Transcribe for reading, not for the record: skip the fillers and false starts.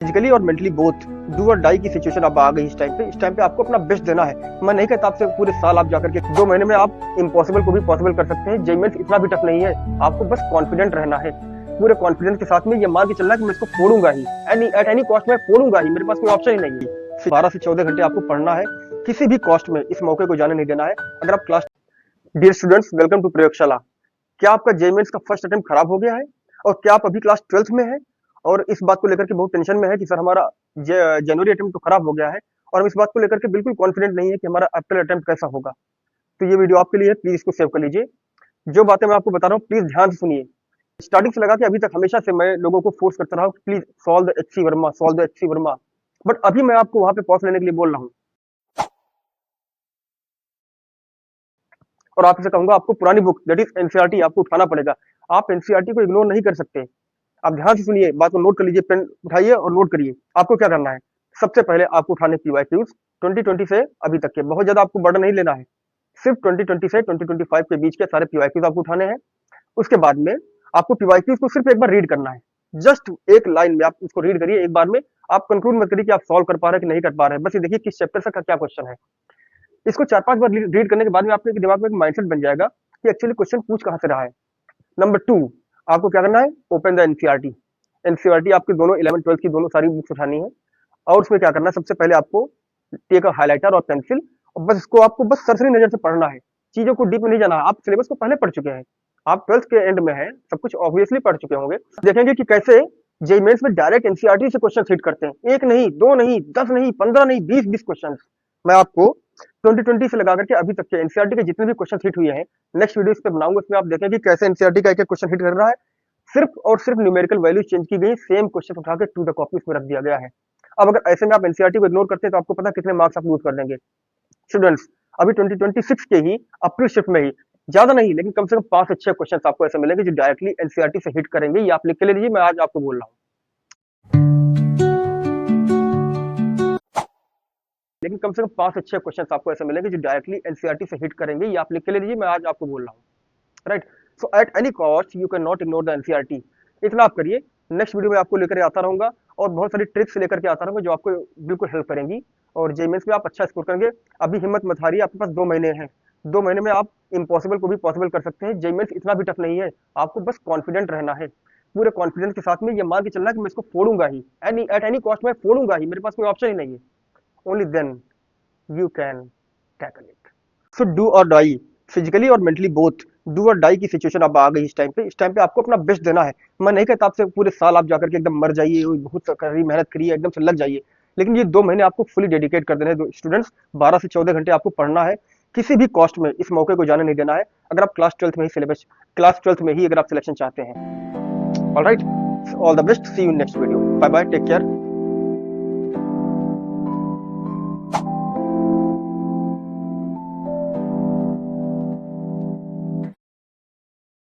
Physically और mentally both do और die की सिचुएशन अब आ गई। इस टाइम पे आपको अपना बेस्ट देना है। मैं नहीं कहता आपसे पूरे साल आप जाकर के 2 महीने में आप इम्पॉसिबल को भी पॉसिबल कर सकते हैं। जेईई मेंस इतना भी टफ नहीं है, आपको बस कॉन्फिडेंट रहना है। पूरे कॉन्फिडेंस के साथ में ये मान के चलना है कि मैं इसको फोड़ूंगा ही, एट एनी कॉस्ट मैं फोड़ूंगा ही, मेरे पास कोई ऑप्शन ही नहीं है। 12 से 14 घंटे आपको पढ़ना है, किसी भी कॉस्ट में इस मौके को जाने नहीं देना है। अगर आप class dear students, welcome to Prayogshala. क्या आपका जेईई मेंस का फर्स्ट अटेम्प्ट खराब हो गया है और क्या आप अभी क्लास 12th में है और इस बात को लेकर के बहुत टेंशन में है कि सर हमारा जनवरी अटेम्प्ट तो खराब हो गया है और हम इस बात को लेकर के बिल्कुल कॉन्फिडेंट नहीं है कि हमारा अप्रैल अटेम्प्ट कैसा होगा? तो ये वीडियो आपके लिए है, प्लीज इसको सेव कर लीजिए। जो बातें मैं आपको बता रहा हूँ प्लीज ध्यान से सुनिए। स्टार्टिंग से लगा के अभी तक हमेशा से मैं लोगों को फोर्स करता रहा हूँ please solve the HC Verma, solve the HC Verma, but अभी मैं आपको वहां पे पॉज लेने के लिए बोल रहा हूँ और आपसे कहूंगा आपको पुरानी बुक दैट इज एनसीईआरटी आपको उठाना पड़ेगा। आप एनसीईआरटी को इग्नोर नहीं कर सकते। आप ध्यान से सुनिए, बात को नोट कर लीजिए, पेन उठाइए और नोट करिए। आपको क्या करना है? सबसे पहले आपको उठाने पीवाईक्यूज 2020 से अभी तक के, बहुत ज्यादा आपको बर्डन नहीं लेना है। सिर्फ 2020 से 2025 के बीच के सारे पीवाईक्यूज आपको उठाने हैं। उसके बाद में आपको पीवाईक्यूज को सिर्फ एक बार रीड करना है। जस्ट एक लाइन में आप उसको रीड करिए एक बार में। आप कंक्लूड मत करिए कि आप सॉल्व कर पा रहे हैं कि नहीं कर पा रहे हैं, बस ये देखिए किस चैप्टर से क्या क्वेश्चन है। इसको 4-5 बार रीड करने के बाद में आपके दिमाग में एक माइंडसेट बन जाएगा कि एक्चुअली क्वेश्चन पूछ कहां से रहा है। नंबर 2, आपको क्या करना है? Open the NCERT. एनसीईआरटी आपके दोनों 11th-12th की दोनों सारी बुक्स उठानी है और उसमें क्या करना है? सबसे पहले आपको टेक अ हाइलाइटर और पेंसिल और बस इसको आपको बस सरसरी नजर से पढ़ना है। चीजों को डीप में नहीं जाना है। आप सिलेबस को पहले पढ़ चुके हैं, आप 12th के एंड में है, सब कुछ ऑब्वियसली पढ़ चुके होंगे। देखेंगे कि कैसे जेईई मेंस में डायरेक्ट एनसीईआरटी से क्वेश्चन हिट करते हैं। एक नहीं, दो नहीं, 10 नहीं, 15 नहीं, 20 क्वेश्चन। मैं आपको 2020 से लगा करके अभी तक के एनसीईआरटी के जितने भी क्वेश्चन हिट हुए हैं नेक्स्ट वीडियो इस पे बनाऊंगा। उसमें आप देखेंगे कैसे एनसीईआरटी का एक क्वेश्चन हिट कर रहा है। सिर्फ और सिर्फ न्यूमेरिकल वैल्यू चेंज की गई, सेम क्वेश्चन उठा के टू द कॉपी उसमें रख दिया गया है। अब अगर ऐसे में आप एनसीईआरटी को इग्नोर करते हैं तो आपको पता कितने मार्क्स आप लूज कर देंगे। स्टूडेंट्स, अभी 2026 के ही अप्रैल शिफ्ट में ही, ज्यादा नहीं लेकिन कम से कम 5 से 6 क्वेश्चन आपको ऐसे मिलेंगे जो डायरेक्टली एनसीईआरटी से हिट करेंगे। ये आप लिख के ले लीजिए, मैं आज आपको बोल रहा हूँ। लेकिन कम से कम 5 से 6 क्वेश्चन आपको ऐसे मिलेंगे जो डायरेक्टली एनसीईआरटी से हिट करेंगे। ये आप लिख के ले लीजिए, मैं आज आपको बोल रहा हूँ। Right, so at any cost you can not ignore the NCERT. इतना आप करिए। नेक्स्ट वीडियो में आपको लेकर आता रहूंगा और बहुत सारी ट्रिक्स लेकर के आता रहूंगा जो आपको बिल्कुल हेल्प करेंगी और जेईई मेंस में आप अच्छा स्कोर करेंगे। अभी हिम्मत मत हारिए, आपके पास 2 महीने हैं। 2 महीने में आप इम्पॉसिबल को भी पॉसिबल कर सकते हैं। जेईई मेंस इतना भी टफ नहीं है, आपको बस कॉन्फिडेंट रहना है। पूरे कॉन्फिडेंस के साथ में ये मान के चलना है कि मैं इसको फोड़ूंगा ही, एट एनी कॉस्ट मैं फोड़ूंगा ही, मेरे पास कोई ऑप्शन ही नहीं है। Only then you can tackle it. So do or die, physically और मेंटली बोथ डू और डाई की सिचुएशन अब आ गई। इस टाइम पे आपको अपना बेस्ट देना है। मैं नहीं कहता आपसे पूरे साल आप जाकर के एकदम मर जाइए, बहुत कड़ी मेहनत करिए, एकदम से लग जाइए, लेकिन ये 2 महीने आपको फुली डेडिकेट कर देना है। स्टूडेंट्स, 12 से 14 घंटे आपको पढ़ना है, किसी भी कॉस्ट में इस मौके को जाने नहीं देना है। अगर आप क्लास 12th में ही अगर आप सिलेक्शन चाहते हैं। All right, all the best, see you next video, bye bye, take care.